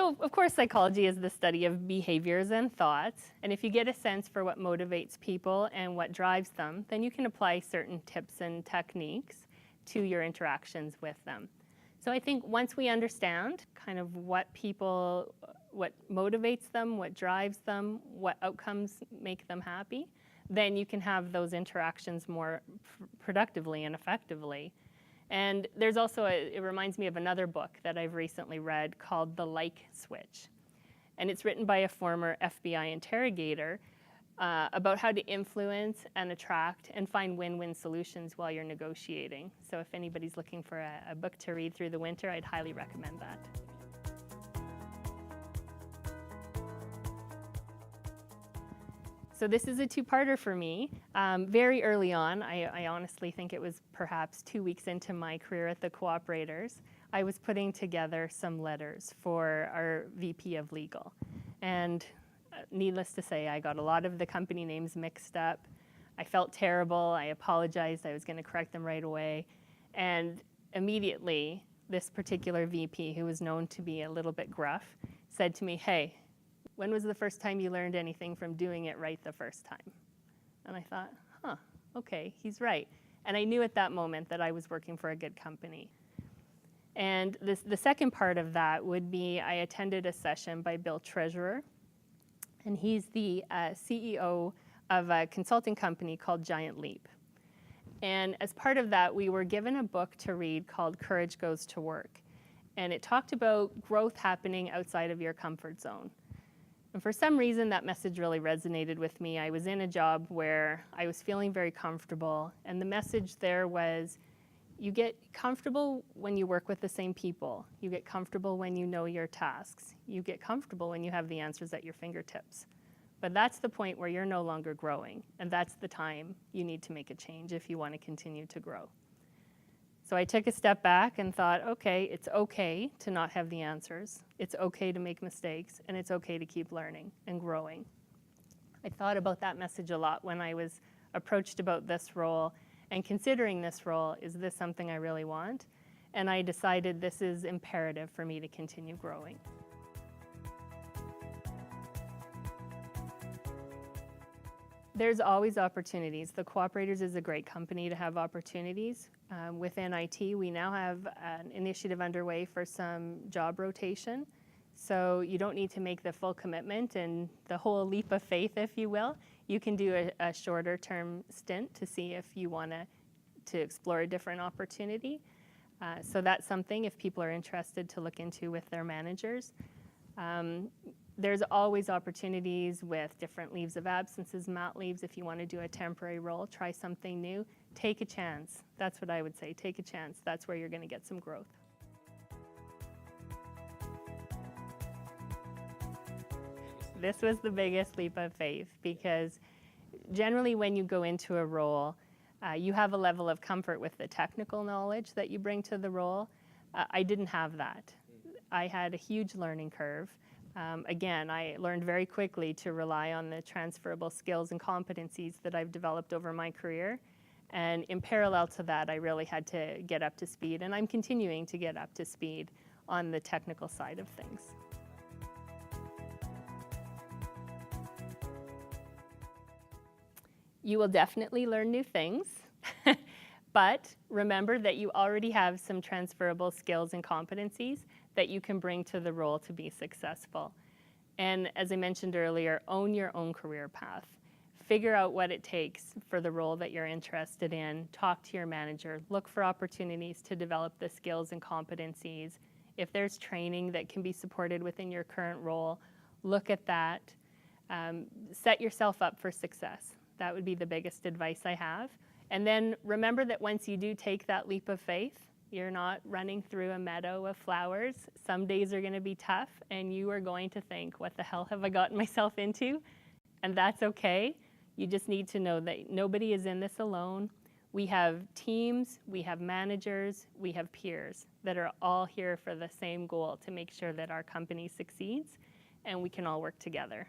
So, of course, psychology is the study of behaviors and thoughts. And if you get a sense for what motivates people and what drives them, then you can apply certain tips and techniques to your interactions with them. So I think once we understand kind of what motivates them, what drives them, what outcomes make them happy, then you can have those interactions more productively and effectively. And there's also, it reminds me of another book that I've recently read called The Like Switch. And it's written by a former FBI interrogator about how to influence and attract and find win-win solutions while you're negotiating. So if anybody's looking for a book to read through the winter, I'd highly recommend that. So this is a two-parter for me. Very early on, I honestly think it was perhaps 2 weeks into my career at the Cooperators, I was putting together some letters for our VP of Legal. And needless to say, I got a lot of the company names mixed up. I felt terrible. I apologized. I was going to correct them right away. And immediately, this particular VP, who was known to be a little bit gruff, said to me, "Hey, when was the first time you learned anything from doing it right the first time?" And I thought, okay, he's right. And I knew at that moment that I was working for a good company. And the second part of that would be I attended a session by Bill Treasurer, and he's the CEO of a consulting company called Giant Leap. And as part of that, we were given a book to read called Courage Goes to Work. And it talked about growth happening outside of your comfort zone. And for some reason, that message really resonated with me. I was in a job where I was feeling very comfortable, and the message there was, you get comfortable when you work with the same people. You get comfortable when you know your tasks. You get comfortable when you have the answers at your fingertips. But that's the point where you're no longer growing, and that's the time you need to make a change if you want to continue to grow. So I took a step back and thought, okay, it's okay to not have the answers. It's okay to make mistakes, and it's okay to keep learning and growing. I thought about that message a lot when I was approached about this role and considering this role. Is this something I really want? And I decided this is imperative for me to continue growing. There's always opportunities. The Cooperators is a great company to have opportunities. Within IT, we now have an initiative underway for some job rotation. So you don't need to make the full commitment and the whole leap of faith, if you will. You can do a shorter term stint to see if you want to explore a different opportunity. So that's something, if people are interested, to look into with their managers. There's always opportunities with different leaves of absences, mat leaves. If you want to do a temporary role, try something new. Take a chance. That's what I would say. Take a chance. That's where you're going to get some growth. This was the biggest leap of faith, because generally when you go into a role, you have a level of comfort with the technical knowledge that you bring to the role. I didn't have that. I had a huge learning curve. Again, I learned very quickly to rely on the transferable skills and competencies that I've developed over my career. And in parallel to that, I really had to get up to speed, and I'm continuing to get up to speed on the technical side of things. You will definitely learn new things, but remember that you already have some transferable skills and competencies that you can bring to the role to be successful. And as I mentioned earlier, own your own career path. Figure out what it takes for the role that you're interested in. Talk to your manager. Look for opportunities to develop the skills and competencies. If there's training that can be supported within your current role, look at that. Set yourself up for success. That would be the biggest advice I have. And then remember that once you do take that leap of faith, you're not running through a meadow of flowers. Some days are going to be tough, and you are going to think, what the hell have I gotten myself into? And that's okay. You just need to know that nobody is in this alone. We have teams, we have managers, we have peers that are all here for the same goal, to make sure that our company succeeds and we can all work together.